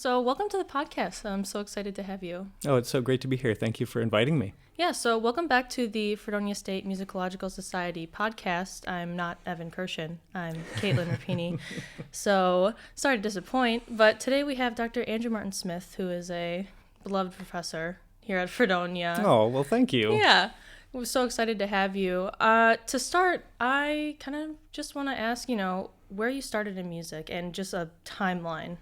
So welcome to the podcast. I'm so excited to have you. Oh, it's so great to be here. Thank you for inviting me. Yeah, so welcome back to the Fredonia State Musicological Society podcast. I'm not Evan Kirshen. I'm Katelyn Rapini. So sorry to disappoint, but today we have Dr. Andrew Martin Smith, who is a beloved professor here at Fredonia. Oh, well, thank you. Yeah, we're so excited to have you. To start, I kind of just want to ask, where you started in music and just a timeline,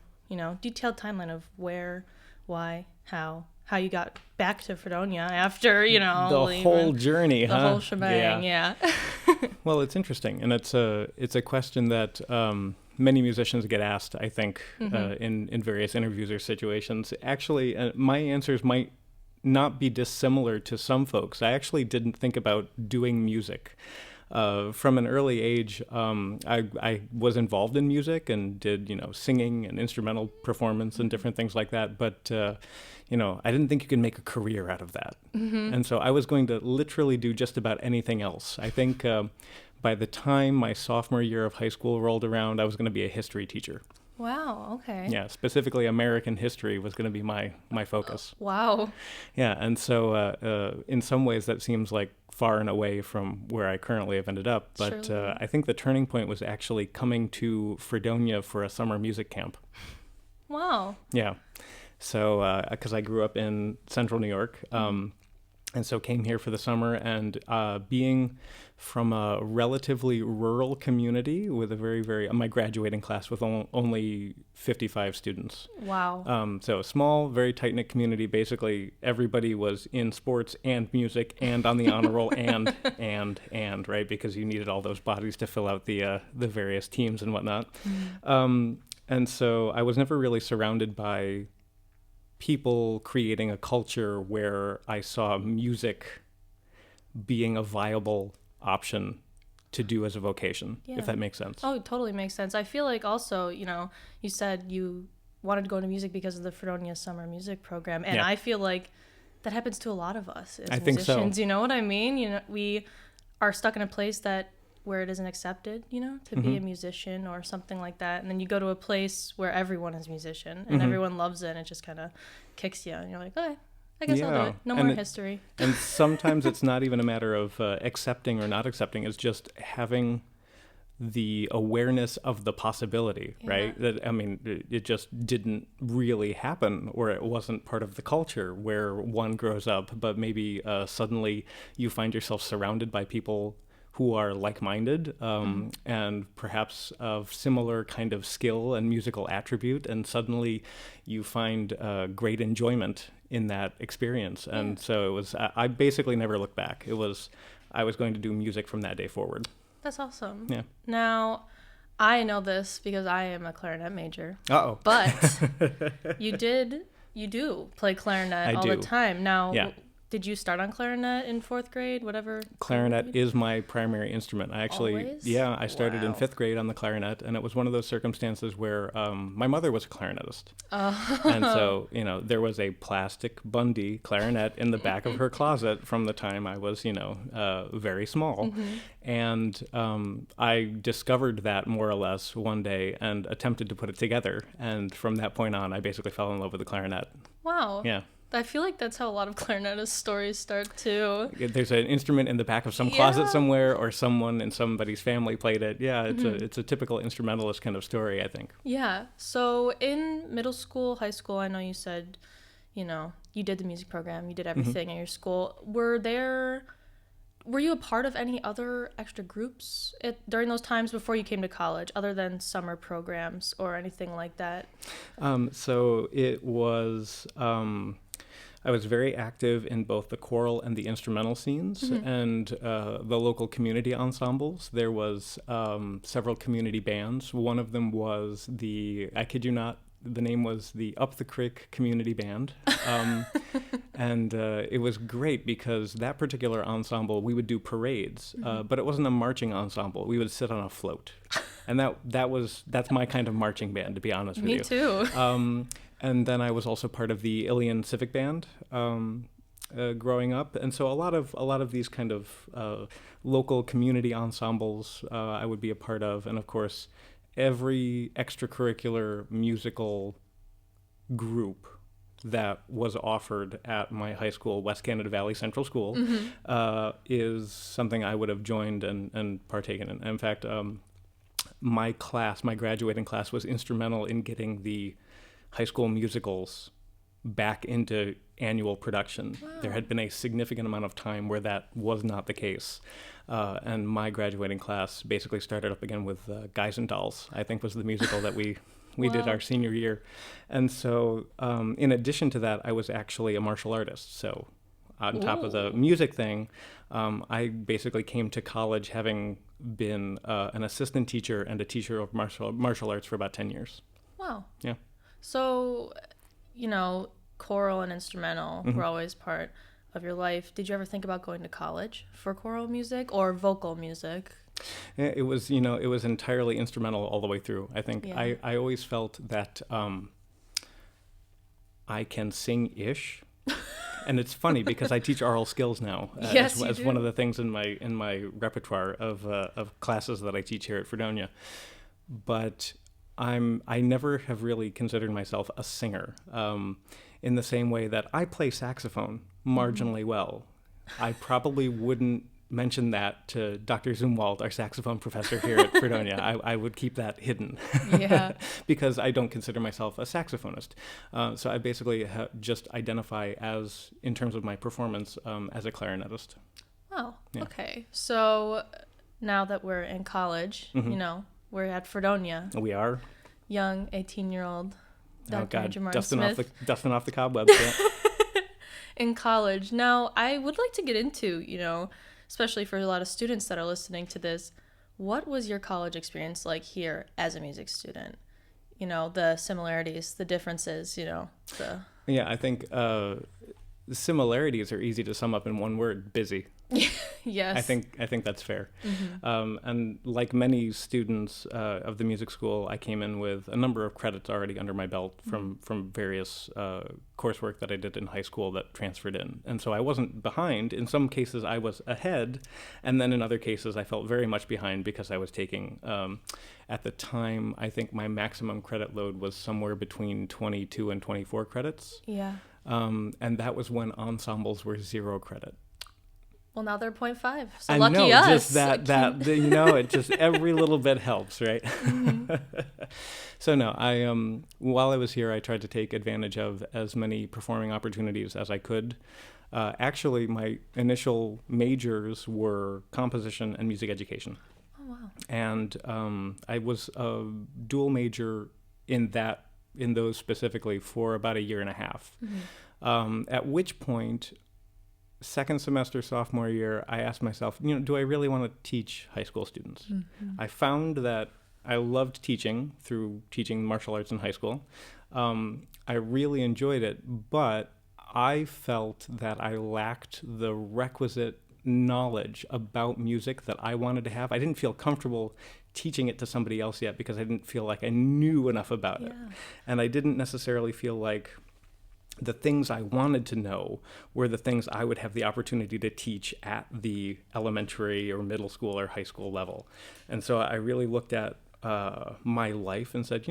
detailed timeline of where, why, how you got back to Fredonia after, the leaving. whole journey, the whole shebang, yeah. Well, it's interesting, and it's a question that many musicians get asked, I think, in various interviews or situations. Actually, my answers might not be dissimilar to some folks. I actually didn't think about doing music. From an early age, I was involved in music and did, singing and instrumental performance and different things like that. But, I didn't think you could make a career out of that. Mm-hmm. And so I was going to literally do just about anything else. I think by the time my sophomore year of high school rolled around, I was going to be a history teacher. Wow, okay. Yeah, specifically American history was going to be my focus. Wow. Yeah, and so in some ways that seems like far and away from where I currently have ended up. But I think the turning point was actually coming to Fredonia for a summer music camp. Wow. Yeah, so because I grew up in central New York, and so came here for the summer, and being from a relatively rural community with a my graduating class with only 55 students. Wow. So a small, very tight-knit community. Basically, everybody was in sports and music and on the honor roll and, right? Because you needed all those bodies to fill out the various teams and whatnot. And so I was never really surrounded by people creating a culture where I saw music being a viable option to do as a vocation, if that makes sense. Oh, it totally makes sense. I feel like also, you said you wanted to go into music because of the Fredonia Summer Music Program, and I feel like that happens to a lot of us as musicians. Think so. You know what I mean? We are stuck in a place where it isn't accepted, to be a musician or something like that. And then you go to a place where everyone is a musician and everyone loves it, and it just kind of kicks you. And you're like, okay, I guess I'll do it. No more history. And sometimes it's not even a matter of accepting or not accepting. It's just having the awareness of the possibility, right? That, it just didn't really happen, or it wasn't part of the culture where one grows up, but maybe suddenly you find yourself surrounded by people who are like-minded and perhaps of similar kind of skill and musical attribute, and suddenly you find great enjoyment in that experience. And so it was, I basically never looked back. I was going to do music from that day forward. That's awesome. Yeah. Now, I know this because I am a clarinet major. Uh-oh. But you do play clarinet all the time. Now, did you start on clarinet in 4th grade, whatever? Clarinet is my primary instrument. I started in 5th grade on the clarinet, and it was one of those circumstances where my mother was a clarinetist. Oh. And so, there was a plastic Bundy clarinet in the back of her closet from the time I was, very small. Mm-hmm. And I discovered that more or less one day and attempted to put it together. And from that point on, I basically fell in love with the clarinet. Wow. Yeah. I feel like that's how a lot of clarinetist stories start too. There's an instrument in the back of some closet somewhere, or someone in somebody's family played it. Yeah, it's a typical instrumentalist kind of story, I think. Yeah. So in middle school, high school, I know you said, you did the music program, you did everything at your school. Were you a part of any other extra groups during those times before you came to college, other than summer programs or anything like that? So it was... I was very active in both the choral and the instrumental scenes and the local community ensembles. There was several community bands. One of them was I kid you not, the name was the Up the Creek Community Band. And it was great because that particular ensemble, we would do parades, but it wasn't a marching ensemble. We would sit on a float. And that's my kind of marching band, to be honest with you. Me too. And then I was also part of the Ilion Civic Band growing up, and so a lot of these kind of local community ensembles I would be a part of, and of course every extracurricular musical group that was offered at my high school, West Canada Valley Central School, is something I would have joined and partaken in. In fact, my graduating class was instrumental in getting the high school musicals back into annual production. Wow. There had been a significant amount of time where that was not the case. And my graduating class basically started up again with Guys and Dolls, I think was the musical that we did our senior year. And so in addition to that, I was actually a martial artist. So on top of the music thing, I basically came to college having been an assistant teacher and a teacher of martial arts for about 10 years. Wow. Yeah. So, choral and instrumental were always part of your life. Did you ever think about going to college for choral music or vocal music? It was, it was entirely instrumental all the way through. I think I always felt that I can sing-ish. And it's funny because I teach oral skills now as one of the things in my repertoire of classes that I teach here at Fredonia. But I never have really considered myself a singer, in the same way that I play saxophone marginally well. I probably wouldn't mention that to Dr. Zumwald, our saxophone professor here at Fredonia. I would keep that hidden because I don't consider myself a saxophonist. So I basically just identify as, in terms of my performance, as a clarinetist. Oh, okay. So now that we're in college, we're at Fredonia. We are. Young 18-year-old Dr. Jamar Smith. Dusting off the cobwebs, yeah. In college. Now, I would like to get into, especially for a lot of students that are listening to this, what was your college experience like here as a music student? The similarities, the differences, Yeah, I think the similarities are easy to sum up in one word: busy. Yes. I think that's fair. And like many students of the music school, I came in with a number of credits already under my belt from various coursework that I did in high school that transferred in. And so I wasn't behind. In some cases, I was ahead. And then in other cases, I felt very much behind because I was taking, at the time, I think my maximum credit load was somewhere between 22 and 24 credits. Yeah. And that was when ensembles were 0 credit. Well, now they're 0.5. So I lucky know, us. Just it just every little bit helps, right? So no, while I was here, I tried to take advantage of as many performing opportunities as I could. Actually, my initial majors were composition and music education. Oh, wow. And I was a dual major in those specifically for about a year and a half. At which point, second semester, sophomore year, I asked myself, do I really want to teach high school students? I found that I loved teaching through teaching martial arts in high school. I really enjoyed it, but I felt that I lacked the requisite knowledge about music that I wanted to have. I didn't feel comfortable teaching it to somebody else yet because I didn't feel like I knew enough about it. And I didn't necessarily feel like the things I wanted to know were the things I would have the opportunity to teach at the elementary or middle school or high school level. And so I really looked at my life and said,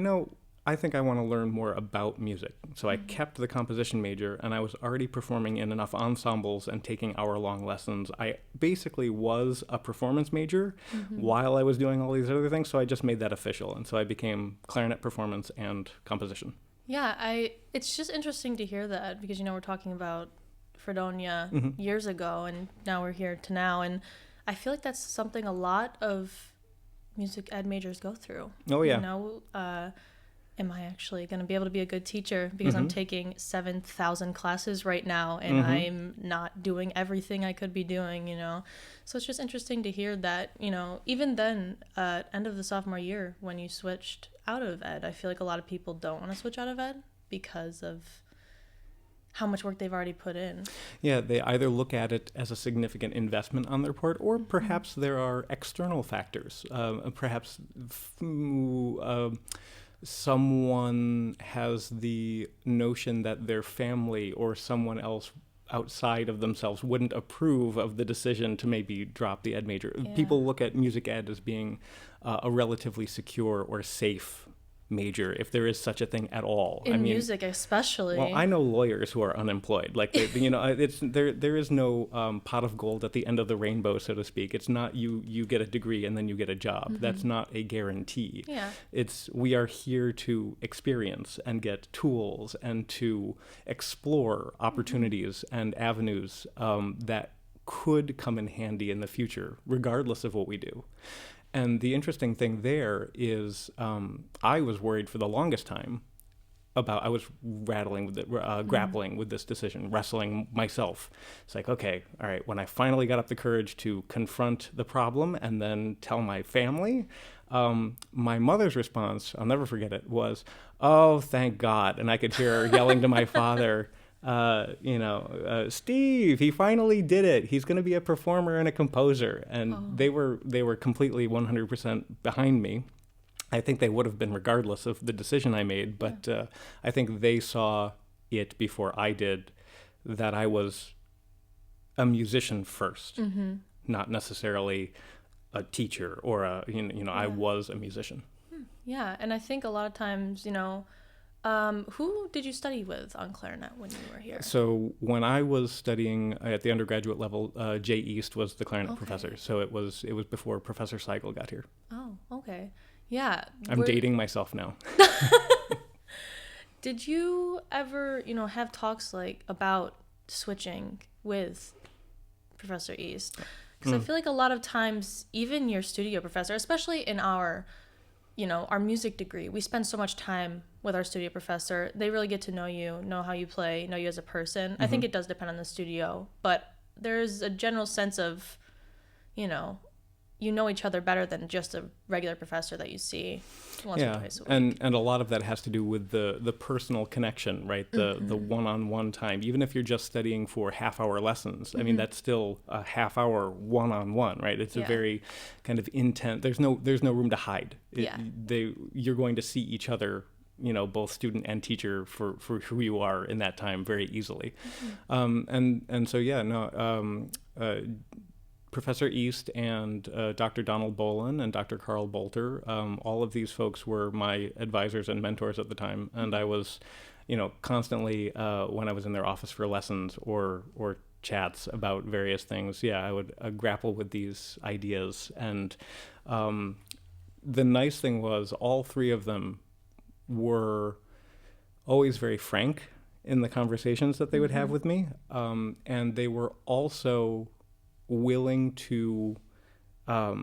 I think I want to learn more about music. So I kept the composition major, and I was already performing in enough ensembles and taking hour-long lessons. I basically was a performance major while I was doing all these other things, so I just made that official. And so I became clarinet, performance, and composition. Yeah, it's just interesting to hear that because, we're talking about Fredonia years ago and now we're here to now. And I feel like that's something a lot of music ed majors go through. Oh, yeah. Am I actually going to be able to be a good teacher because I'm taking 7,000 classes right now and I'm not doing everything I could be doing, So it's just interesting to hear that, even then, end of the sophomore year when you switched out of ed, I feel like a lot of people don't want to switch out of ed because of how much work they've already put in. Yeah, they either look at it as a significant investment on their part, or perhaps there are external factors. Perhaps someone has the notion that their family or someone else outside of themselves wouldn't approve of the decision to maybe drop the ed major. Yeah. People look at music ed as being a relatively secure or safe major, if there is such a thing at all. In music, especially. Well, I know lawyers who are unemployed. Like, there is no pot of gold at the end of the rainbow, so to speak. It's not you get a degree and then you get a job. That's not a guarantee. Yeah. We are here to experience and get tools and to explore opportunities and avenues that could come in handy in the future, regardless of what we do. And the interesting thing there is I was worried for the longest time I was grappling with this decision, wrestling myself. It's like, okay, all right, when I finally got up the courage to confront the problem and then tell my family, my mother's response, I'll never forget it, was, "Oh, thank God." And I could hear her yelling to my father, "Steve, he finally did it. He's going to be a performer and a composer." And they were completely 100% behind me. I think they would have been regardless of the decision I made, but I think they saw it before I did, that I was a musician first, not necessarily a teacher or I was a musician. Yeah, and I think a lot of times, who did you study with on clarinet when you were here? So when I was studying at the undergraduate level, Jay East was the clarinet professor. So it was before Professor Seigel got here. Oh, okay. Yeah. I'm dating myself now. Did you ever, have talks about switching with Professor East? Because I feel like a lot of times, even your studio professor, especially in our music degree, we spend so much time with our studio professor. They really get to know you, know how you play, know you as a person. I think it does depend on the studio, but there's a general sense of, you know each other better than just a regular professor that you see once or twice a week. And a lot of that has to do with the personal connection, right? The one-on-one time. Even if you're just studying for half-hour lessons, I mean, that's still a half-hour one-on-one, right? It's a very kind of intense. There's no room to hide. You're going to see each other, both student and teacher for who you are in that time very easily. Professor East and Dr. Donald Bolin and Dr. Carl Bolter, all of these folks were my advisors and mentors at the time. And I was, constantly, when I was in their office for lessons or chats about various things, I would grapple with these ideas. And the nice thing was all three of them were always very frank in the conversations that they would have with me. And they were also willing to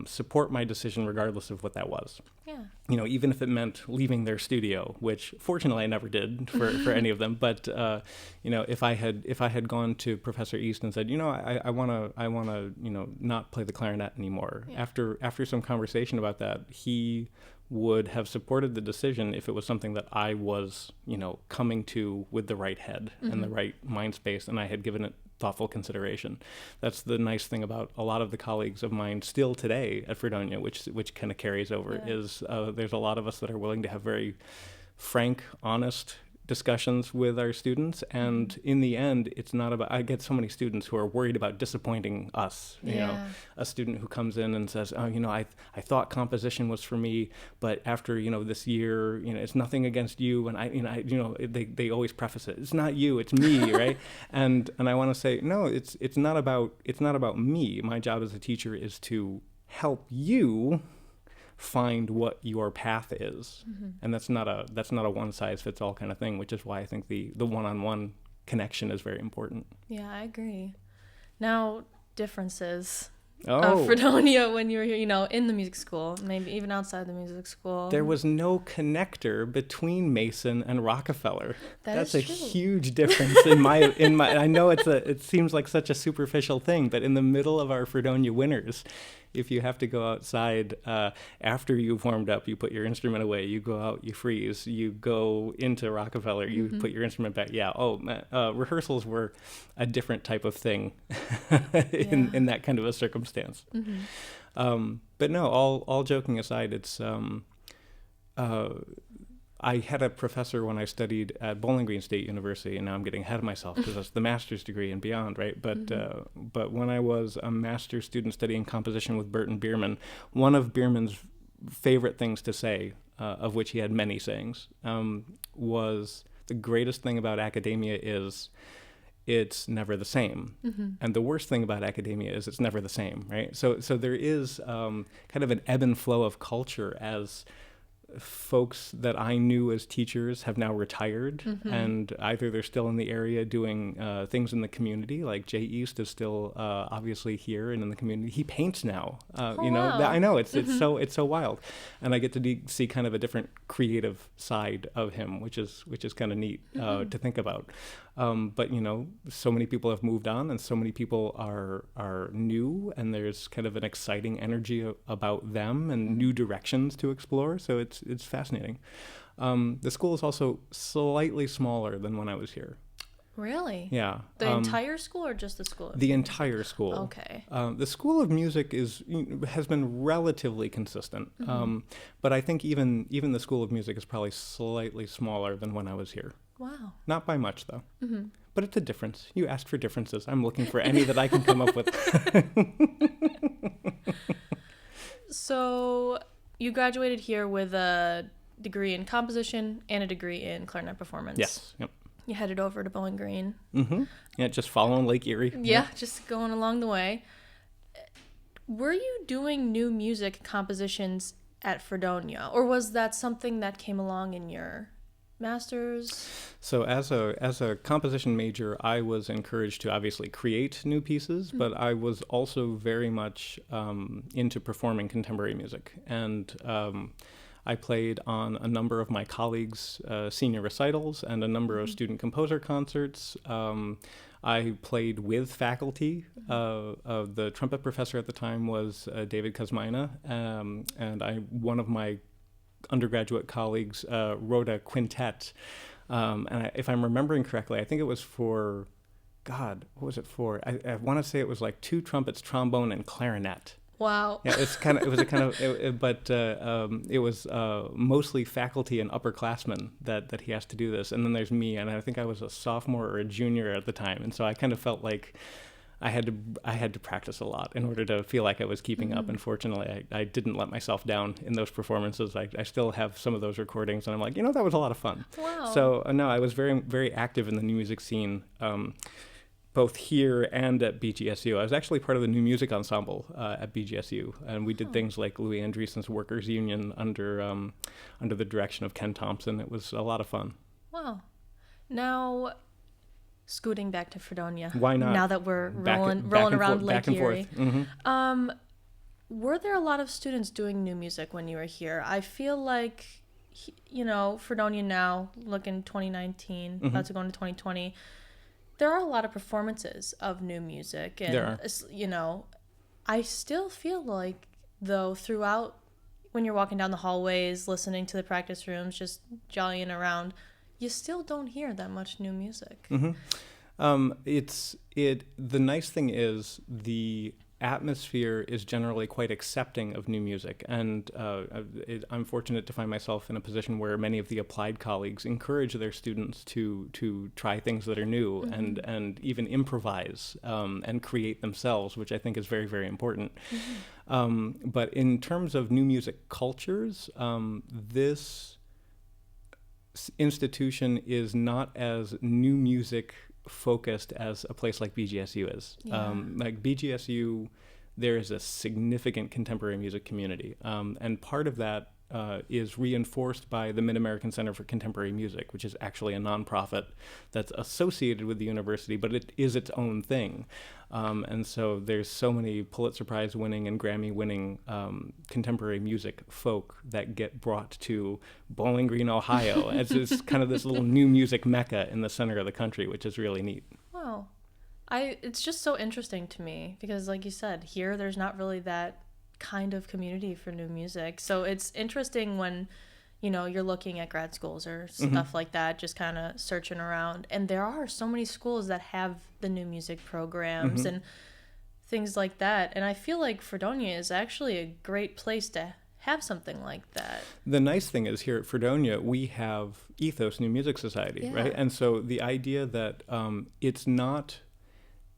support my decision regardless of what that was. Yeah. Even if it meant leaving their studio, which fortunately I never did for any of them. But if I had gone to Professor East and said, I want to not play the clarinet anymore. Yeah. After some conversation about that, he would have supported the decision if it was something that I was, coming to with the right head and the right mind space, and I had given it thoughtful consideration. That's the nice thing about a lot of the colleagues of mine still today at Fredonia, which kind of carries over, is there's a lot of us that are willing to have very frank, honest discussions with our students, and in the end, it's not about. I get so many students who are worried about disappointing us. A student who comes in and says, "Oh, I thought composition was for me, but after this year, it's nothing against you." And they always preface it, "It's not you, it's me," right? And I want to say, no, it's not about me. My job as a teacher is to help you find what your path is, and that's not a one size fits all kind of thing, which is why I think the one-on-one connection is very important. Yeah, I agree. Now, differences of Fredonia when you were here, in the music school, maybe even outside the music school. There was no connector between Mason and Rockefeller. That's a huge difference in my. I know it seems like such a superficial thing, but in the middle of our Fredonia winters, if you have to go outside after you've warmed up, you put your instrument away, you go out, you freeze, you go into Rockefeller, you put your instrument back. Rehearsals were a different type of thing in that kind of a circumstance. But no, all joking aside, it's I had a professor when I studied at Bowling Green State University, and now I'm getting ahead of myself because that's the master's degree and beyond, right? But when I was a master's student studying composition with Burton Bierman, one of Bierman's favorite things to say, of which he had many sayings, was the greatest thing about academia is it's never the same. And the worst thing about academia is it's never the same, right? So there is kind of an ebb and flow of culture as folks that I knew as teachers have now retired, and either they're still in the area doing things in the community, like Jay East is still obviously here and in the community. He paints now, you know. Wow. I know it's so wild, and I get to see kind of a different creative side of him, which is kind of neat to think about. But you know, so many people have moved on, and so many people are new, and there's kind of an exciting energy about them and new directions to explore. So it's fascinating. The school is also slightly smaller than when I was here. Really? Yeah. The entire school or just the school? The entire school. Okay. The School of Music has been relatively consistent, but I think even the School of Music is probably slightly smaller than when I was here. Wow. Not by much, though. But it's a difference. You asked for differences. I'm looking for any that I can come up with. So you graduated here with a degree in composition and a degree in clarinet performance. Yes. Yep. You headed over to Bowling Green. Yeah, just following Lake Erie. Yeah, just going along the way. Were you doing new music compositions at Fredonia, or was that something that came along in your master's? So as a composition major, I was encouraged to obviously create new pieces, but I was also very much into performing contemporary music. And I played on a number of my colleagues' senior recitals and a number of student composer concerts. I played with faculty. The trumpet professor at the time was David Kuzmina, and one of my undergraduate colleagues wrote a quintet. And if I'm remembering correctly, I think it was for, God, what was it for? I want to say it was like 2 trumpets, trombone, and clarinet. Wow. Yeah, it was mostly faculty and upperclassmen that he has to do this, and then there's me, and I think I was a sophomore or a junior at the time, and so I kind of felt like I had to practice a lot in order to feel like I was keeping up. And fortunately, I didn't let myself down in those performances. I still have some of those recordings, and I'm like, that was a lot of fun. Wow. So no, I was very, very active in the new music scene. Both here and at BGSU. I was actually part of the new music ensemble at BGSU, and we did things like Louis Andreessen's Workers' Union under the direction of Ken Thompson. It was a lot of fun. Wow. Now, scooting back to Fredonia. Why not? Now that we're rolling around Lake Erie. Were there a lot of students doing new music when you were here? I feel like, Fredonia now, looking 2019, about to go into 2020, there are a lot of performances of new music. And, there are. I still feel like, though, throughout, when you're walking down the hallways, listening to the practice rooms, just jollying around, you still don't hear that much new music. The nice thing is the atmosphere is generally quite accepting of new music, and I'm fortunate to find myself in a position where many of the applied colleagues encourage their students to try things that are new and even improvise and create themselves, which I think is very, very important. But in terms of new music cultures, this institution is not as new music focused as a place like BGSU is. Like BGSU, there is a significant contemporary music community, and part of that is reinforced by the Mid-American Center for Contemporary Music, which is actually a nonprofit that's associated with the university, but it is its own thing. And so there's so many Pulitzer Prize winning and Grammy winning contemporary music folk that get brought to Bowling Green, Ohio. It's kind of this little new music mecca in the center of the country, which is really neat. Wow. It's just so interesting to me because, like you said, here there's not really that kind of community for new music. So it's interesting when, you're looking at grad schools or stuff like that, just kind of searching around. And there are so many schools that have the new music programs and things like that. And I feel like Fredonia is actually a great place to have something like that. The nice thing is here at Fredonia, we have Ethos New Music Society, right? And so the idea that it's not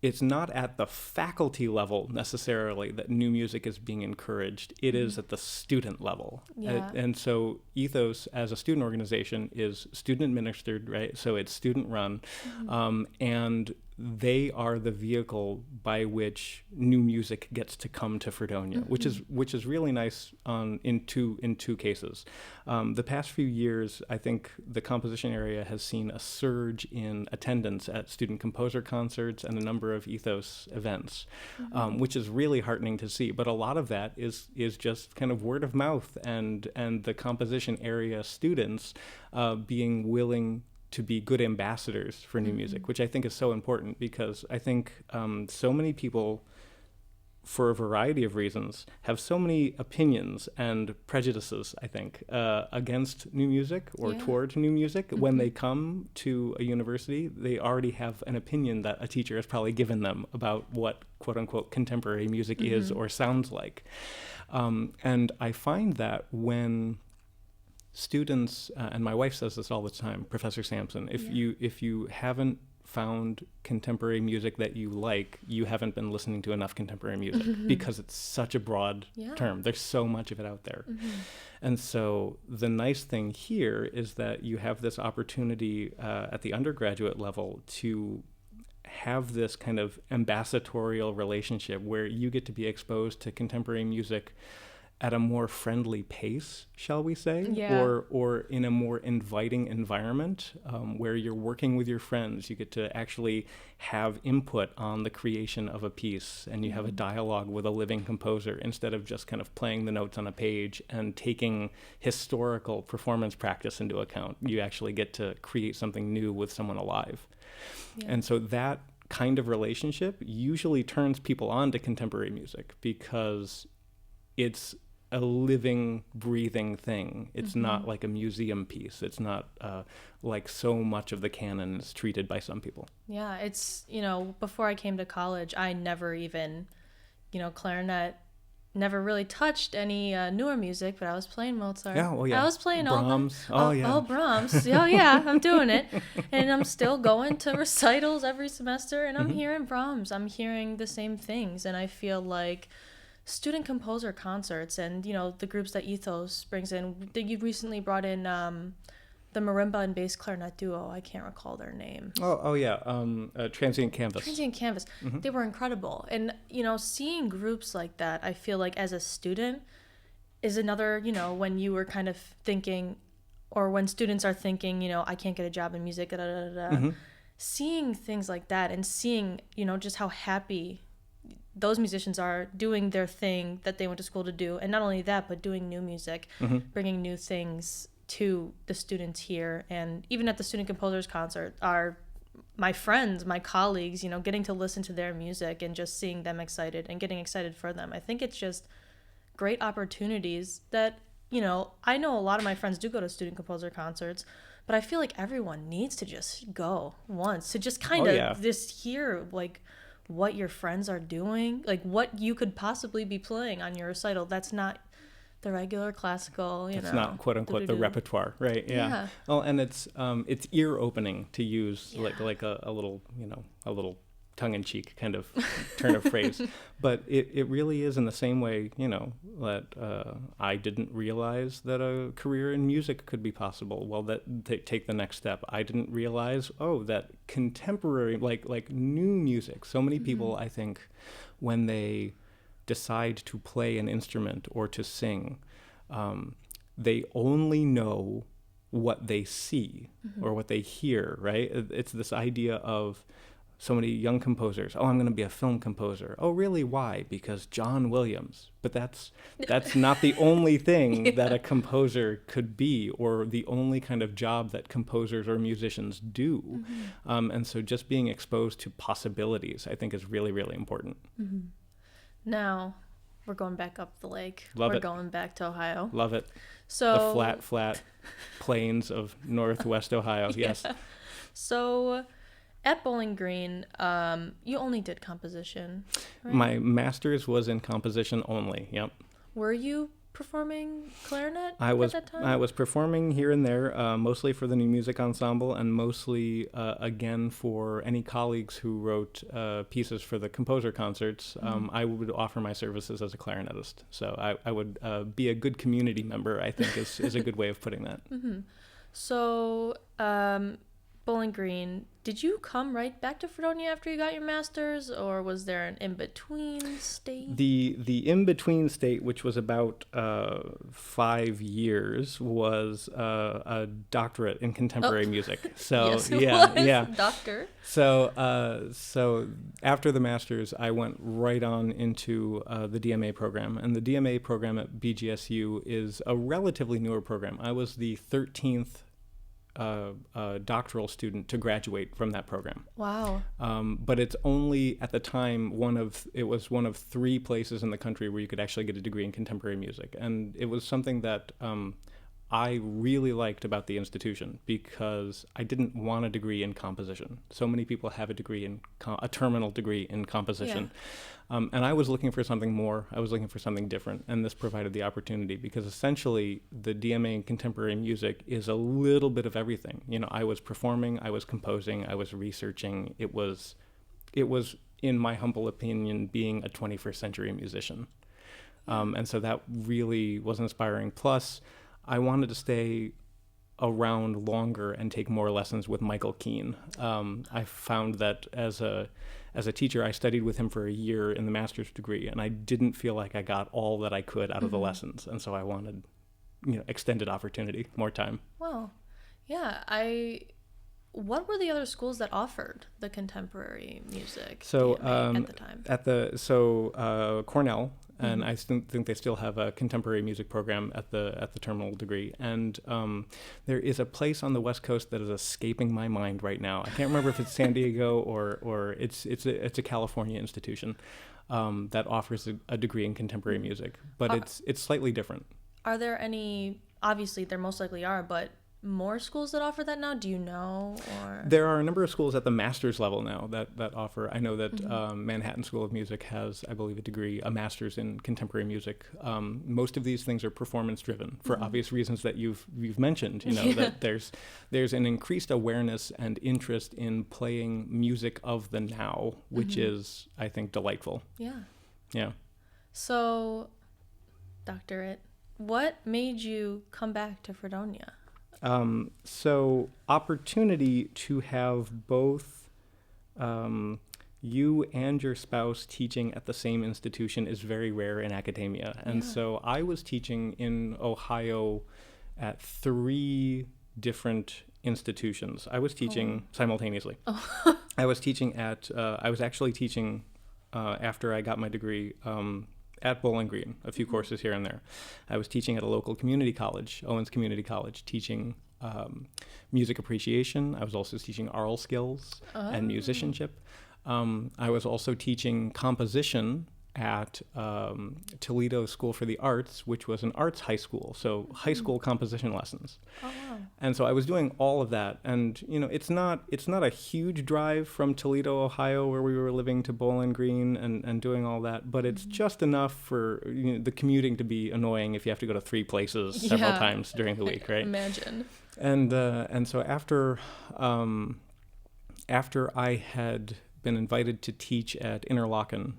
it's not at the faculty level necessarily that new music is being encouraged. It is at the student level. Yeah. And so Ethos as a student organization is student administered, right? So it's student run. And they are the vehicle by which new music gets to come to Fredonia, which is really nice in two cases. The past few years, I think the composition area has seen a surge in attendance at student composer concerts and a number of Ethos events, which is really heartening to see. But a lot of that is just kind of word of mouth and the composition area students being willing to be good ambassadors for new music, which I think is so important, because I think so many people, for a variety of reasons, have so many opinions and prejudices, I think, against new music or toward new music. When they come to a university, they already have an opinion that a teacher has probably given them about what quote-unquote contemporary music is or sounds like. And I find that when students, and my wife says this all the time, Professor Sampson, if you haven't found contemporary music that you like, you haven't been listening to enough contemporary music, because it's such a broad term. There's so much of it out there. And so the nice thing here is that you have this opportunity at the undergraduate level to have this kind of ambassadorial relationship where you get to be exposed to contemporary music at a more friendly pace, shall we say, or in a more inviting environment where you're working with your friends. You get to actually have input on the creation of a piece, and you have a dialogue with a living composer instead of just kind of playing the notes on a page and taking historical performance practice into account. You actually get to create something new with someone alive. And so that kind of relationship usually turns people on to contemporary music, because it's a living, breathing thing. It's not like a museum piece. It's not like so much of the canon is treated by some people. Yeah, it's, before I came to college, I never even, clarinet, never really touched any newer music, but I was playing Mozart. Yeah, well, yeah. I was playing Brahms. Brahms. Oh, yeah, I'm doing it. And I'm still going to recitals every semester, and I'm hearing Brahms. I'm hearing the same things, and I feel like student composer concerts and the groups that Ethos brings in. You recently brought in the marimba and bass clarinet duo. I can't recall their name. Transient Canvas. Transient Canvas. They were incredible. And seeing groups like that, I feel like as a student is another, when you were kind of thinking, or when students are thinking, I can't get a job in music, seeing things like that and seeing just how happy those musicians are doing their thing that they went to school to do. And not only that, but doing new music, bringing new things to the students here. And even at the student composers concert are my friends, my colleagues, getting to listen to their music and just seeing them excited and getting excited for them. I think it's just great opportunities that, I know a lot of my friends do go to student composer concerts, but I feel like everyone needs to just go once to just kind of just hear like what your friends are doing, like what you could possibly be playing on your recital. That's not the regular classical, It's not quote unquote the repertoire, right? Yeah. Well, and it's ear opening to use like a little, a little tongue in cheek kind of turn of phrase, but it really is in the same way, that I didn't realize that a career in music could be possible. Well, take the next step. I didn't realize, that contemporary, like new music. So many people, I think, when they decide to play an instrument or to sing, they only know what they see or what they hear, right? It's this idea of so many young composers. Oh, I'm going to be a film composer. Oh, really? Why? Because John Williams. But that's not the only thing that a composer could be, or the only kind of job that composers or musicians do. And so just being exposed to possibilities, I think, is really, really important. Now, we're going back up the lake. We're going back to Ohio. Love it. So the flat plains of Northwest Ohio. Yes. So at Bowling Green, you only did composition, right? My master's was in composition only. Yep. Were you performing clarinet I was at that time? I was performing here and there, mostly for the New Music Ensemble, and mostly again for any colleagues who wrote pieces for the composer concerts. I would offer my services as a clarinetist, so I would be a good community member. I think is a good way of putting that. So, Bowling Green, did you come right back to Fredonia after you got your master's, or was there an in-between state? The in-between state, which was about 5 years, was a doctorate in contemporary music. So Yes, it yeah, was. yeah. Doctor. So after the master's, I went right on into the DMA program, and the DMA program at BGSU is a relatively newer program. I was the 13th doctoral student to graduate from that program. Wow. But it's only at the time one of 3 places in the country where you could actually get a degree in contemporary music, and it was something that I really liked about the institution because I didn't want a degree in composition. So many people have a degree in a terminal degree in composition. Yeah. And I was looking for something more. I was looking for something different, and this provided the opportunity because essentially the DMA in contemporary music is a little bit of everything. You know, I was performing, I was composing, I was researching. It was, in my humble opinion, being a 21st century musician. And so that really was inspiring. Plus, I wanted to stay around longer and take more lessons with Michael Keane. I found that as a teacher, I studied with him for a year in the master's degree, and I didn't feel like I got all that I could out of the lessons, and so I wanted, extended opportunity, more time. Wow. Yeah, what were the other schools that offered the contemporary music DMA at the time? Cornell. And I think they still have a contemporary music program at the terminal degree. And there is a place on the West Coast that is escaping my mind right now. I can't remember if it's San Diego or it's a California institution that offers a degree in contemporary music, but it's slightly different. Are there any? Obviously, there most likely are, but more schools that offer that now? Do you know? Or there are a number of schools at the master's level now that offer. I know that Manhattan School of Music has, I believe, a master's in contemporary music. Most of these things are performance driven for obvious reasons that you've mentioned. That there's an increased awareness and interest in playing music of the now, which is, I think, delightful. Yeah. So, doctorate. What made you come back to Fredonia? So opportunity to have both you and your spouse teaching at the same institution is very rare in academia. And so I was teaching in Ohio at 3 different institutions. I was teaching simultaneously. I was actually teaching after I got my degree at Bowling Green, a few courses here and there. I was teaching at a local community college, Owens Community College, teaching music appreciation. I was also teaching aural skills and musicianship. I was also teaching composition at Toledo School for the Arts, which was an arts high school, so high school composition lessons. Oh, wow. And so I was doing all of that, and it's not a huge drive from Toledo, Ohio, where we were living, to Bowling Green and doing all that, but it's just enough for the commuting to be annoying if you have to go to 3 places several times during the week, right? Imagine. And so after I had been invited to teach at Interlochen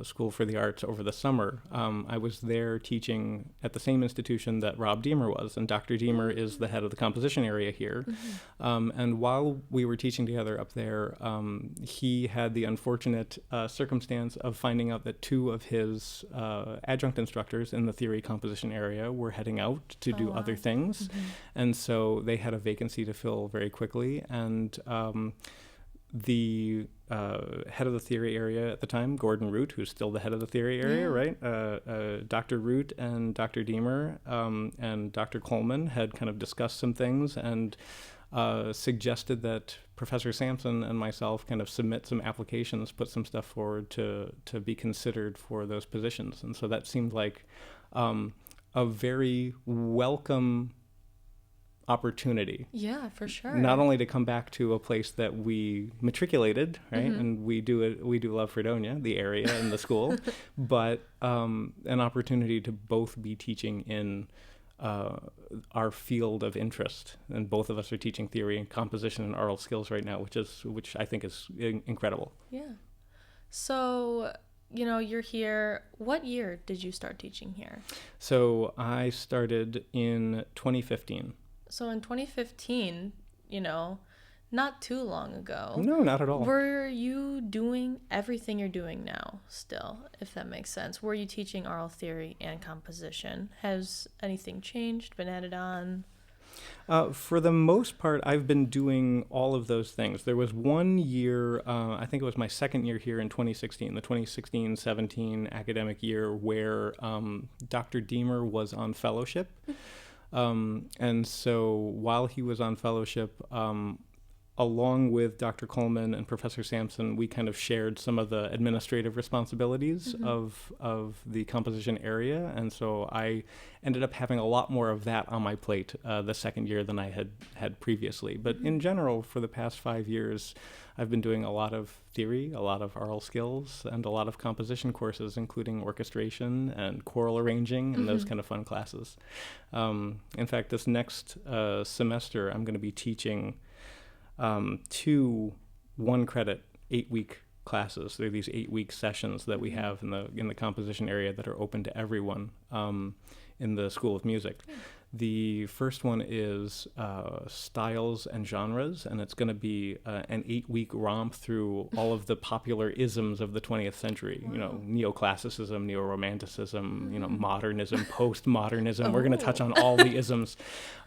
School for the Arts over the summer, I was there teaching at the same institution that Rob Deemer was, and Dr. Deemer is the head of the composition area here. And while we were teaching together up there, he had the unfortunate circumstance of finding out that 2 of his adjunct instructors in the theory composition area were heading out to do other things. And so they had a vacancy to fill very quickly, and the head of the theory area at the time, Gordon Root, who's still the head of the theory area, right? Dr. Root and Dr. Deemer and Dr. Coleman had kind of discussed some things and suggested that Professor Sampson and myself kind of submit some applications, put some stuff forward to be considered for those positions. And so that seemed like a very welcome opportunity. Yeah, for sure. Not only to come back to a place that we matriculated, right, and we do love Fredonia, the area and the school, but an opportunity to both be teaching in our field of interest, and both of us are teaching theory and composition and oral skills right now, which I think is incredible. Yeah. So, you're here. What year did you start teaching here? So I started in 2015. So in 2015, not too long ago. No, not at all. Were you doing everything you're doing now still, if that makes sense? Were you teaching oral theory and composition? Has anything changed, been added on? For the most part, I've been doing all of those things. There was 1 year, I think it was my second year here in 2016, the 2016-17 academic year, where Dr. Deemer was on fellowship. And so while he was on fellowship, along with Dr. Coleman and Professor Sampson, we kind of shared some of the administrative responsibilities of the composition area. And so I ended up having a lot more of that on my plate the second year than I had previously. But in general, for the past 5 years, I've been doing a lot of theory, a lot of oral skills, and a lot of composition courses, including orchestration and choral arranging and those kind of fun classes. In fact, this next semester, I'm going to be teaching 2 1-credit 8-week classes. They're these 8-week sessions that we have in the composition area that are open to everyone in the School of Music. The first one is styles and genres, and it's going to be an 8-week romp through all of the popular isms of the 20th century. Wow. Neoclassicism, neo-romanticism, modernism, postmodernism. We're going to touch on all the isms,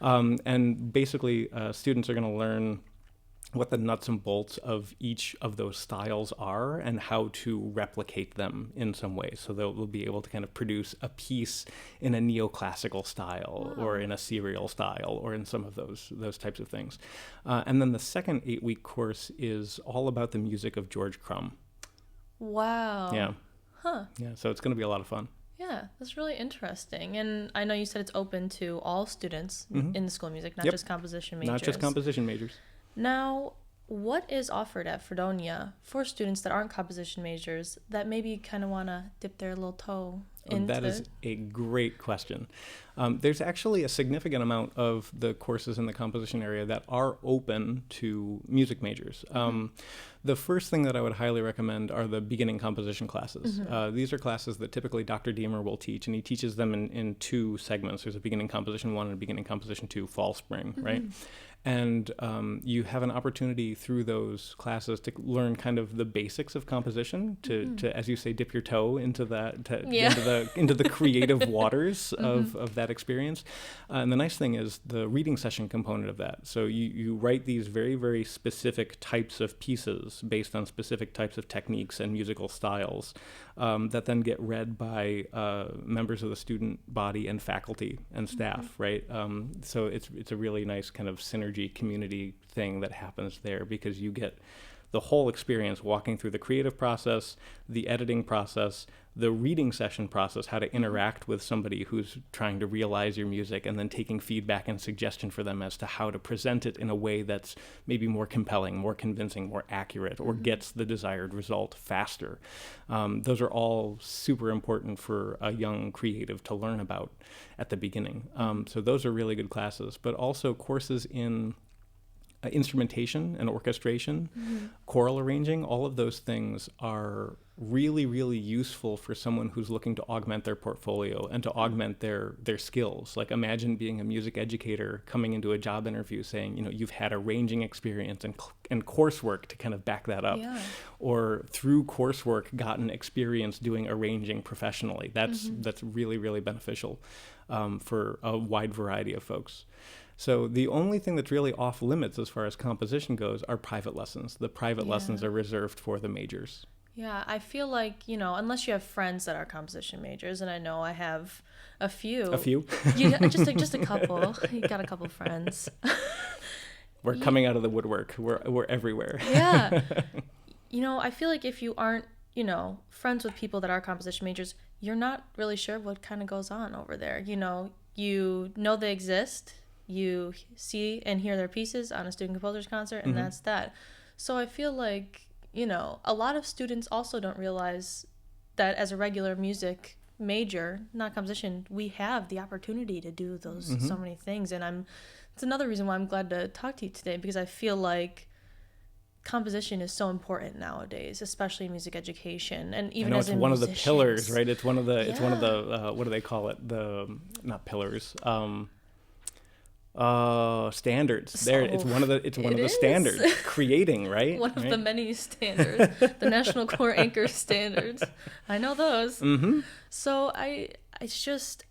and basically students are going to learn what the nuts and bolts of each of those styles are and how to replicate them in some way. So they'll be able to kind of produce a piece in a neoclassical style or in a serial style or in some of those types of things. And then the second 8-week course is all about the music of George Crumb. Wow. Yeah. Huh. Yeah, so it's going to be a lot of fun. Yeah, that's really interesting. And I know you said it's open to all students in the School of Music, not just composition majors. Not just composition majors. Now, what is offered at Fredonia for students that aren't composition majors that maybe kind of want to dip their little toe into? That is a great question. There's actually a significant amount of the courses in the composition area that are open to music majors. The first thing that I would highly recommend are the beginning composition classes. These are classes that typically Dr. Deemer will teach, and he teaches them in 2 segments. There's a beginning composition 1 and a beginning composition 2, fall, spring, right? And you have an opportunity through those classes to learn kind of the basics of composition, to as you say, dip your toe into that, into the creative waters of that experience. And the nice thing is the reading session component of that. So you write these very, very specific types of pieces based on specific types of techniques and musical styles that then get read by members of the student body and faculty and staff, right? So it's a really nice kind of synergy community thing that happens there, because you get the whole experience walking through the creative process, the editing process, the reading session process, how to interact with somebody who's trying to realize your music, and then taking feedback and suggestion for them as to how to present it in a way that's maybe more compelling, more convincing, more accurate, or gets the desired result faster. Those are all super important for a young creative to learn about at the beginning. So those are really good classes, but also courses in instrumentation and orchestration, choral arranging. All of those things are really, really useful for someone who's looking to augment their portfolio and to augment their skills. Like, imagine being a music educator coming into a job interview saying, you've had arranging experience and coursework to kind of back that up, or through coursework gotten experience doing arranging professionally. That's really, really beneficial for a wide variety of folks. So the only thing that's really off limits as far as composition goes are private lessons. The private lessons are reserved for the majors. Yeah, I feel like, unless you have friends that are composition majors, and I know I have a few. A few? Just a couple. You got a couple friends. We're coming out of the woodwork. We're everywhere. Yeah. I feel like if you aren't, friends with people that are composition majors, you're not really sure what kind of goes on over there. You know they exist. You see and hear their pieces on a student composers concert, and that's that. So I feel like, you know, a lot of students also don't realize that as a regular music major, not composition, we have the opportunity to do those so many things. And it's another reason why I'm glad to talk to you today, because I feel like composition is so important nowadays, especially in music education, and even as it's one of the pillars, right? It's one of the what do they call it? Not pillars. Standards. There, it's one of the standards. Creating, right? One of the many standards, the National Core Anchor standards. I know those. So it's just,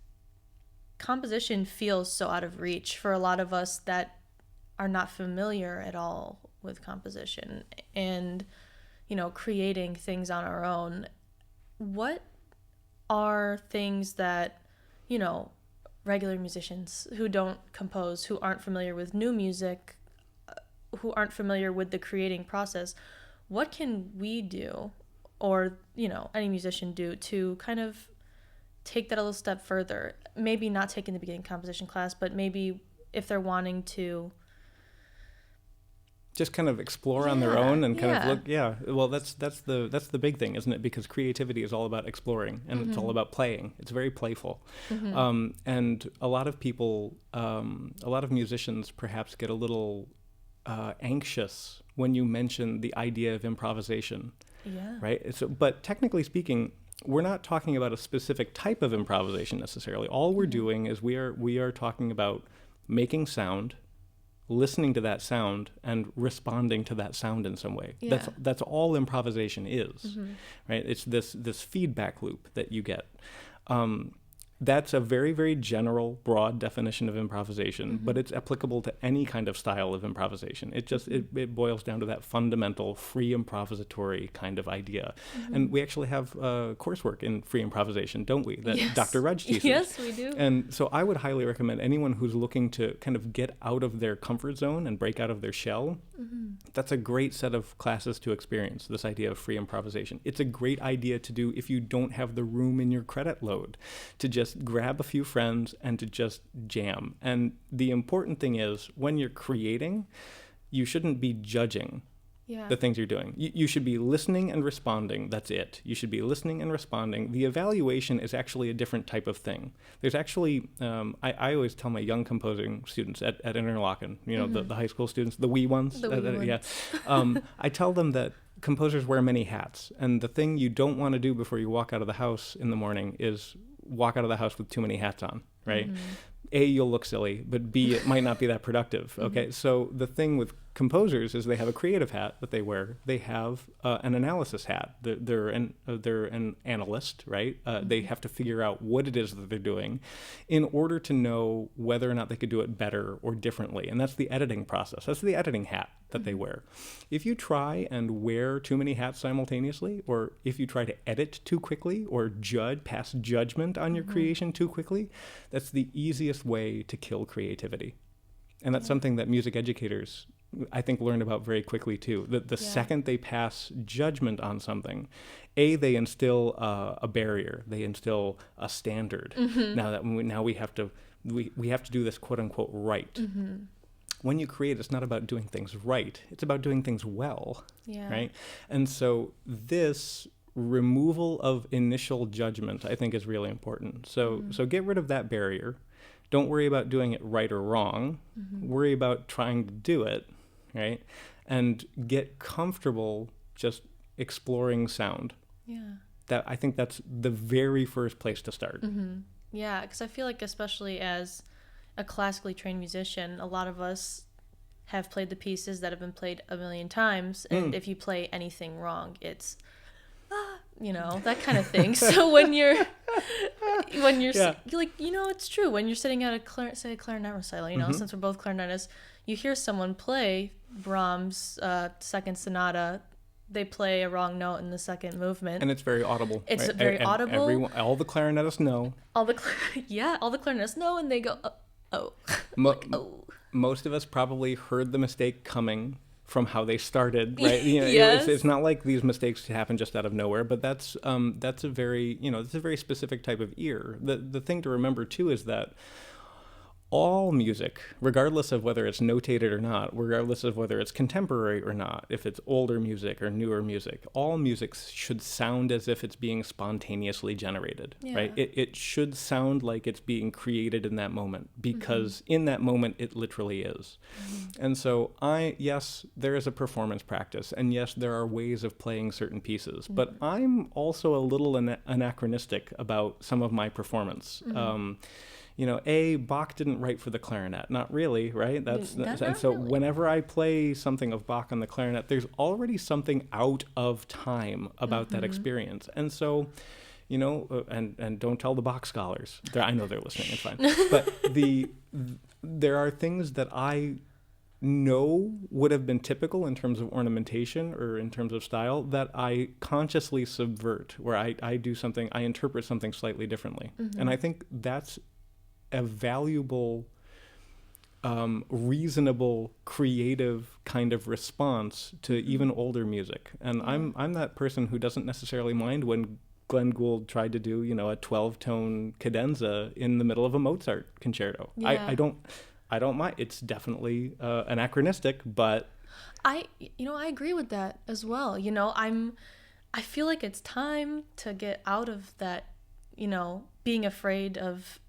composition feels so out of reach for a lot of us that are not familiar at all with composition and, you know, creating things on our own. What are things that, you know, regular musicians who don't compose, who aren't familiar with new music, who aren't familiar with the creating process, what can we do, or, you know, any musician do to kind of take that a little step further? Maybe not taking the beginning composition class, but maybe if they're wanting to just kind of explore on their own and kind of look. Well, that's the big thing, isn't it? Because creativity is all about exploring, and it's all about playing. It's very playful. And a lot of people, a lot of musicians perhaps get a little anxious when you mention the idea of improvisation. Right? So, but technically speaking, we're not talking about a specific type of improvisation necessarily. All we're doing is we are talking about making sound, listening to that sound, and responding to that sound in some way. That's all improvisation is, right? It's this feedback loop that you get. That's a very, very general, broad definition of improvisation, but it's applicable to any kind of style of improvisation. It just it boils down to that fundamental free improvisatory kind of idea. And we actually have coursework in free improvisation, don't we? That Dr. Rudge teaches. Yes, we do. And so I would highly recommend anyone who's looking to kind of get out of their comfort zone and break out of their shell. That's a great set of classes to experience, this idea of free improvisation. It's a great idea to do if you don't have the room in your credit load to just grab a few friends and to just jam. And the important thing is, when you're creating, you shouldn't be judging the things you're doing. You should be listening and responding. That's it. You should be listening and responding. The evaluation is actually a different type of thing. There's actually, I always tell my young composing students at Interlochen, you know, the high school students, the wee ones. I tell them that composers wear many hats. And the thing you don't want to do before you walk out of the house in the morning is walk out of the house with too many hats on, right? A, you'll look silly, but B, it might not be that productive, okay? So the thing with composers is they have a creative hat that they wear. They have an analysis hat. They're an analyst, right? They have to figure out what it is that they're doing in order to know whether or not they could do it better or differently. And that's the editing process. That's the editing hat that they wear. If you try and wear too many hats simultaneously, or if you try to edit too quickly or pass judgment on your creation too quickly, that's the easiest way to kill creativity. And that's something that music educators, I think, learn about very quickly too. The second they pass judgment on something, they instill a barrier. They instill a standard. Now we have to do this quote unquote right. When you create, it's not about doing things right. It's about doing things well, right? And so this removal of initial judgment, I think, is really important. So get rid of that barrier. Don't worry about doing it right or wrong. Worry about trying to do it, right? And get comfortable just exploring sound. I think that's the very first place to start. Yeah, because I feel like, especially as a classically trained musician, a lot of us have played the pieces that have been played a million times, and if you play anything wrong, it's you know, that kind of thing. So when you're like, you know, it's true, when you're sitting at a clarinet recital, you know, since we're both clarinetists, you hear someone play Brahms' second sonata, they play a wrong note in the second movement, and it's very audible. It's right? very audible. All the clarinetists know. All the clarinetists know, and they go, oh. Most of us probably heard the mistake coming from how they started, right? You know, it's not like these mistakes happen just out of nowhere, but that's a very, you know, it's a very specific type of ear. The thing to remember too is that all music, regardless of whether it's notated or not, regardless of whether it's contemporary or not, if it's older music or newer music, all music should sound as if it's being spontaneously generated, right? It should sound like it's being created in that moment, because in that moment it literally is. And so yes, there is a performance practice, and yes, there are ways of playing certain pieces, but I'm also a little anachronistic about some of my performance. Bach didn't write for the clarinet. Not really, right? And so whenever I play something of Bach on the clarinet, there's already something out of time about that experience. And so, and don't tell the Bach scholars. I know they're listening, it's fine. But there are things that I know would have been typical in terms of ornamentation or in terms of style that I consciously subvert, where I do something, I interpret something slightly differently. And I think that's a valuable, reasonable, creative kind of response to even older music. And I'm that person who doesn't necessarily mind when Glenn Gould tried to do, a 12-tone cadenza in the middle of a Mozart concerto. Yeah. I don't mind. It's definitely anachronistic, but I agree with that as well. I feel like it's time to get out of that, being afraid of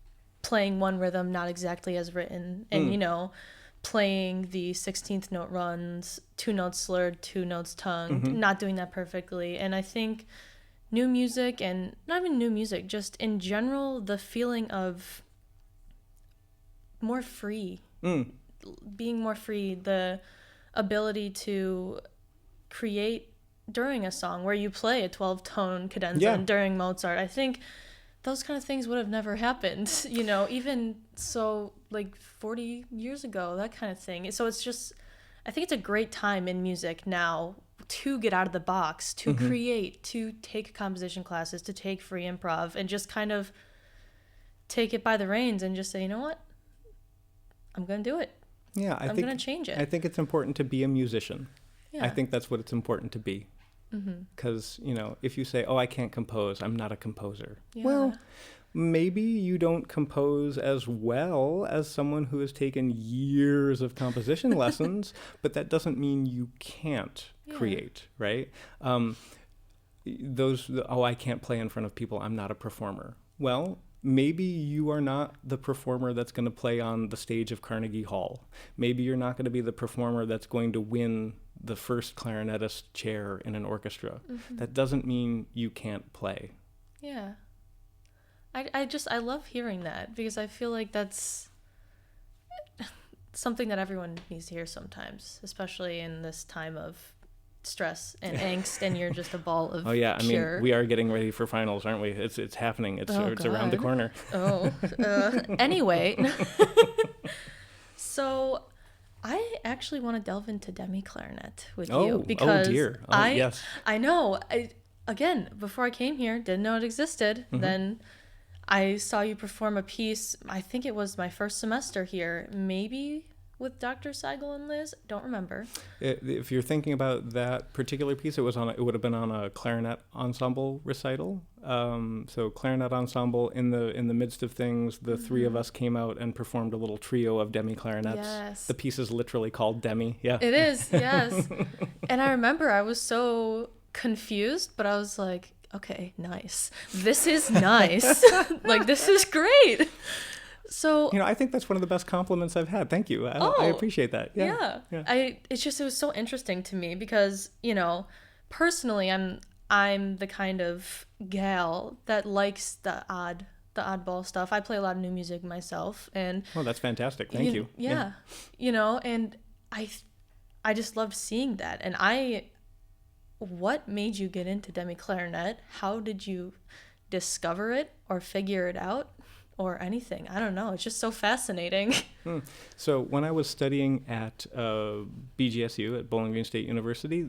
playing one rhythm not exactly as written, and playing the 16th note runs, 2 notes slurred, 2 notes tongued, not doing that perfectly. And I think new music, and not even new music, just in general, the feeling of more free, being more free, the ability to create during a song where you play a 12-tone cadenza during Mozart. I think those kind of things would have never happened, even so, like 40 years ago, that kind of thing. So it's just, I think it's a great time in music now to get out of the box, to create, to take composition classes, to take free improv, and just kind of take it by the reins and just say, you know what? I'm going to do it. Yeah, I'm going to change it. I think it's important to be a musician. Yeah. I think that's what it's important to be. Because, if you say, I can't compose, I'm not a composer. Yeah. Well, maybe you don't compose as well as someone who has taken years of composition lessons, but that doesn't mean you can't create, right? I can't play in front of people, I'm not a performer. Well, maybe you are not the performer that's going to play on the stage of Carnegie Hall. Maybe you're not going to be the performer that's going to win the first clarinetist chair in an orchestra. That doesn't mean you can't play. Yeah. I love hearing that, because I feel like that's something that everyone needs to hear sometimes, especially in this time of stress and angst, and you're just a ball of pure. We are getting ready for finals, aren't we? It's happening. It's around the corner. Anyway. So I actually want to delve into demi-clarinet with you, because dear. Yes. I know. Again, before I came here, didn't know it existed. Then I saw you perform a piece, I think it was my first semester here, maybe with Dr. Seigel and Liz, don't remember. If you're thinking about that particular piece, it would have been on a clarinet ensemble recital. So clarinet ensemble, in the midst of things, the three of us came out and performed a little trio of demi clarinets. Yes. The piece is literally called Demi. Yeah. It is, yes. And I remember I was so confused, but I was like, okay, nice. This is nice. Like, this is great. So I think that's one of the best compliments I've had. Thank you. I appreciate that. Yeah. It was so interesting to me, because personally I'm the kind of gal that likes the oddball stuff. I play a lot of new music myself, and that's fantastic. Thank you. Yeah. And I just loved seeing that. And what made you get into demi clarinet? How did you discover it or figure it out? Or anything. I don't know. It's just so fascinating. So when I was studying at BGSU at Bowling Green State University,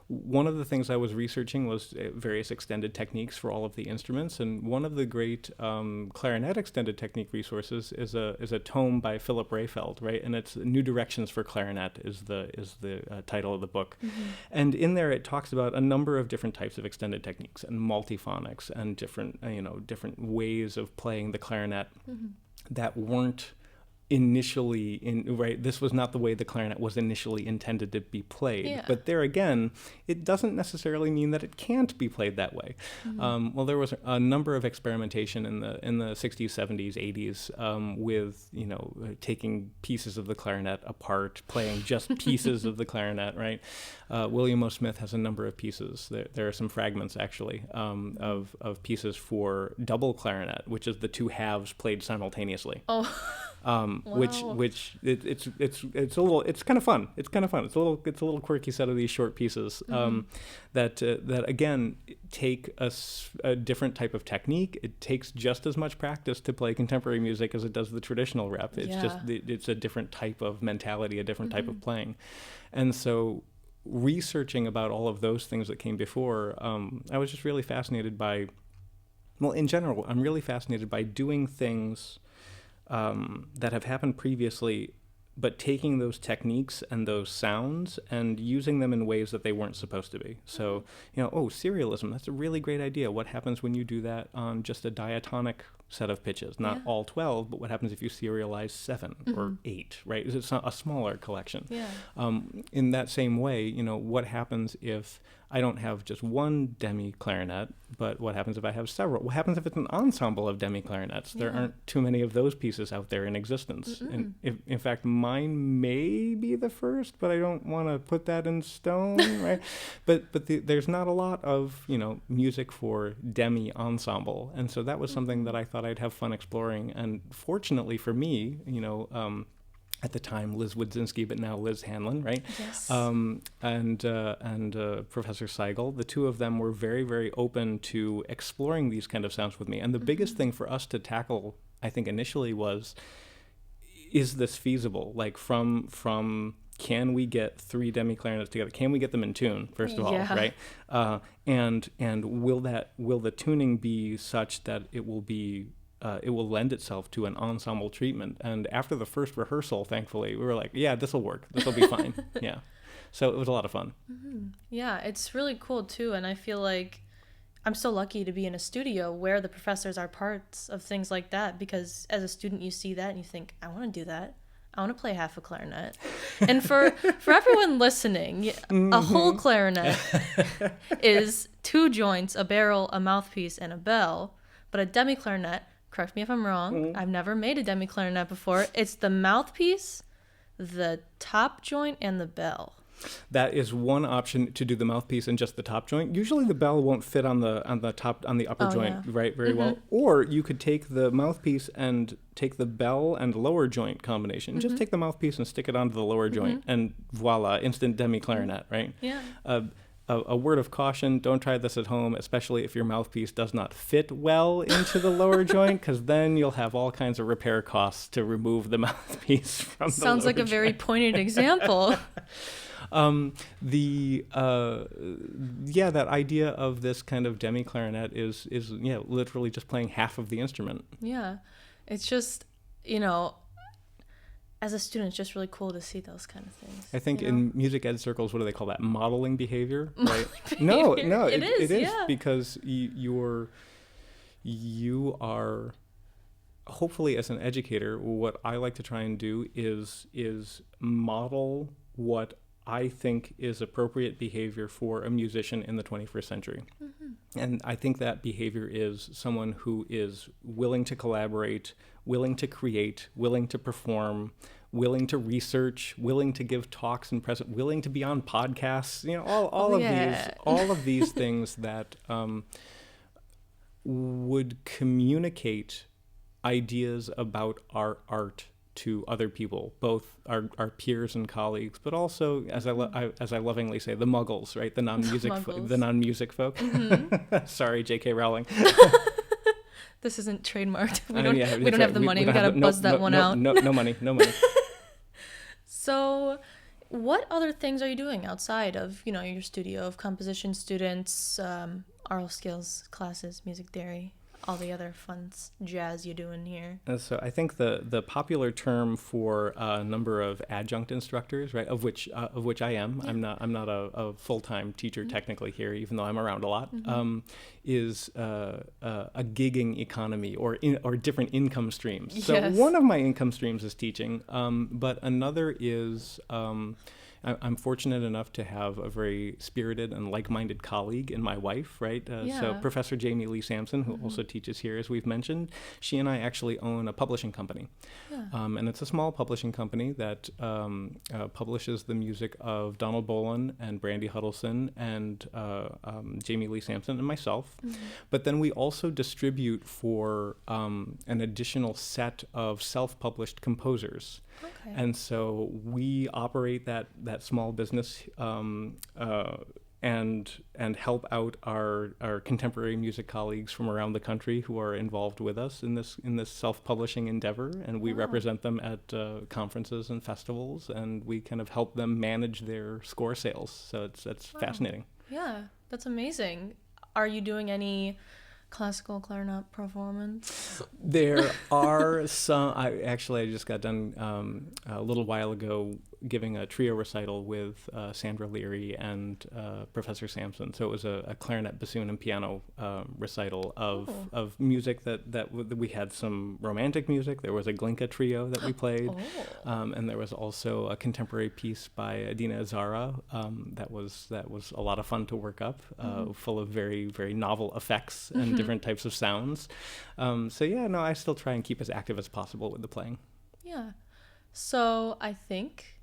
one of the things I was researching was various extended techniques for all of the instruments, and one of the great clarinet extended technique resources is a tome by Philip Rehfeld, right? And it's New Directions for Clarinet is the title of the book, and in there it talks about a number of different types of extended techniques and multiphonics and different ways of playing the clarinet. that weren't initially this was not the way the clarinet was initially intended to be played. Yeah. But there again, it doesn't necessarily mean that it can't be played that way. Well, there was a number of experimentation in the 60s, 70s, 80s with taking pieces of the clarinet apart, playing just pieces of the clarinet, right? William O. Smith has a number of pieces. There are some fragments actually of pieces for double clarinet, which is the two halves played simultaneously. Oh. Wow. Which it's kind of fun. It's a little quirky set of these short pieces that again take a different type of technique. It takes just as much practice to play contemporary music as it does the traditional rep. It's just it's a different type of mentality, a different type of playing, and so researching about all of those things that came before, I was just really fascinated by. Well, in general, I'm really fascinated by doing things that have happened previously, but taking those techniques and those sounds and using them in ways that they weren't supposed to be. So, serialism, that's a really great idea. What happens when you do that on just a diatonic set of pitches? Not all 12, but what happens if you serialize 7 or 8, right? It's a smaller collection. Yeah. In that same way, what happens if I don't have just one demi-clarinet, but what happens if I have several? What happens if it's an ensemble of demi-clarinets? There aren't too many of those pieces out there in existence. And in fact, mine may be the first, but I don't want to put that in stone, right? But there's not a lot of, music for demi-ensemble. And so that was something that I thought I'd have fun exploring. And fortunately for me, at the time, Liz Wodzinski, but now Liz Hanlon, right? Yes. And Professor Seigel, the two of them were very, very open to exploring these kind of sounds with me. And the biggest thing for us to tackle, I think, initially was, is this feasible? Like from can we get 3 demi-clarinets together? Can we get them in tune, first of all, right? And will the tuning be such that it will lend itself to an ensemble treatment? And after the first rehearsal, thankfully, we were like, yeah, this will work. This will be fine. Yeah. So it was a lot of fun. Yeah, it's really cool too. And I feel like I'm so lucky to be in a studio where the professors are parts of things like that, because as a student, you see that and you think, I want to do that. I want to play half a clarinet. And for everyone listening, a whole clarinet is 2 joints, a barrel, a mouthpiece, and a bell. But a demi-clarinet, correct me if I'm wrong, I've never made a demi-clarinet before. It's the mouthpiece, the top joint, and the bell. That is one option, to do the mouthpiece and just the top joint. Usually the bell won't fit on the upper joint very well. Or you could take the mouthpiece and take the bell and lower joint combination. Just take the mouthpiece and stick it onto the lower joint, and voila, instant demi-clarinet, right? Yeah. A word of caution, don't try this at home, especially if your mouthpiece does not fit well into the lower joint, because then you'll have all kinds of repair costs to remove the mouthpiece from the lower Sounds like a very pointed example. That idea of this kind of demi-clarinet is literally just playing half of the instrument. Yeah. It's just, as a student, it's just really cool to see those kind of things. I think in music ed circles, what do they call that? Modeling behavior, right? No, it is yeah. Because you are, hopefully as an educator, what I like to try and do is model what I think is appropriate behavior for a musician in the 21st century. And I think that behavior is someone who is willing to collaborate, willing to create, willing to perform, willing to research, willing to give talks and present, willing to be on podcasts, all of these things that would communicate ideas about our art to other people, both our peers and colleagues, but also, as I lovingly say, the muggles, right? The non-music folk. Sorry, J.K. Rowling. This isn't trademarked. We don't have the money. We gotta buzz that one out. No money. So, what other things are you doing outside of your studio of composition students, oral skills classes, music theory? all the other fun jazz you do in here. So I think the popular term for a number of adjunct instructors, right, of which I am, yeah. I'm not a full-time teacher technically here, even though I'm around a lot, is a gigging economy or different income streams. Yes. So one of my income streams is teaching, but another is I'm fortunate enough to have a very spirited and like-minded colleague in my wife, right? So Professor Jamie Lee Sampson, who also teaches here, as we've mentioned, she and I actually own a publishing company. Yeah. And it's a small publishing company that publishes the music of Donald Bolin and Brandy Huddleston and Jamie Lee Sampson and myself. But then we also distribute for an additional set of self-published composers. Okay. And so we operate that small business and help out our contemporary music colleagues from around the country who are involved with us in this self-publishing endeavor, and we represent them at conferences and festivals, and we kind of help them manage their score sales. So it's fascinating. Yeah, that's amazing. Are you doing any classical clarinet performance? There are some. I just got done a little while ago giving a trio recital with Sandra Leary and Professor Sampson. So it was a clarinet, bassoon, and piano recital of music that we had some romantic music. There was a Glinka trio that we played, and there was also a contemporary piece by Adina Azara that was a lot of fun to work up, full of very, very novel effects and different types of sounds. I still try and keep as active as possible with the playing. Yeah. So I think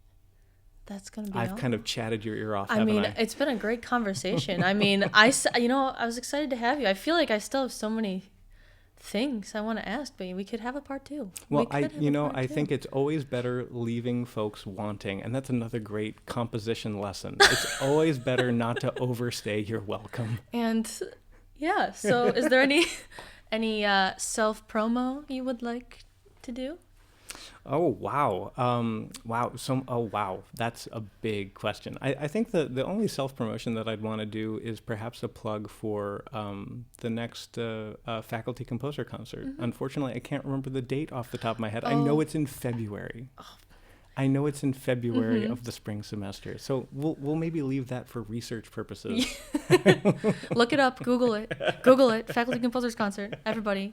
that's going to be I've kind of chatted your ear off, It's been a great conversation. I mean, I was excited to have you. I feel like I still have so many things I want to ask, but we could have a part 2. Well, I think it's always better leaving folks wanting, and that's another great composition lesson. It's always better not to overstay your welcome. And yeah, so is there any self-promo you would like to do? Oh, wow. Wow. That's a big question. I think the only self-promotion that I'd want to do is perhaps a plug for the next faculty composer concert. Unfortunately, I can't remember the date off the top of my head. I know it's in February. I know it's in February of the spring semester. So we'll maybe leave that for research purposes. Look it up. Google it. Faculty composers concert. Everybody.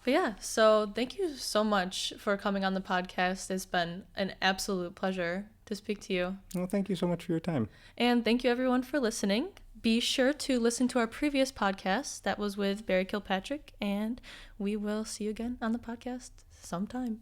But yeah, so thank you so much for coming on the podcast. It's been an absolute pleasure to speak to you. Well, thank you so much for your time. And thank you everyone for listening. Be sure to listen to our previous podcast. That was with Barry Kilpatrick, and we will see you again on the podcast sometime.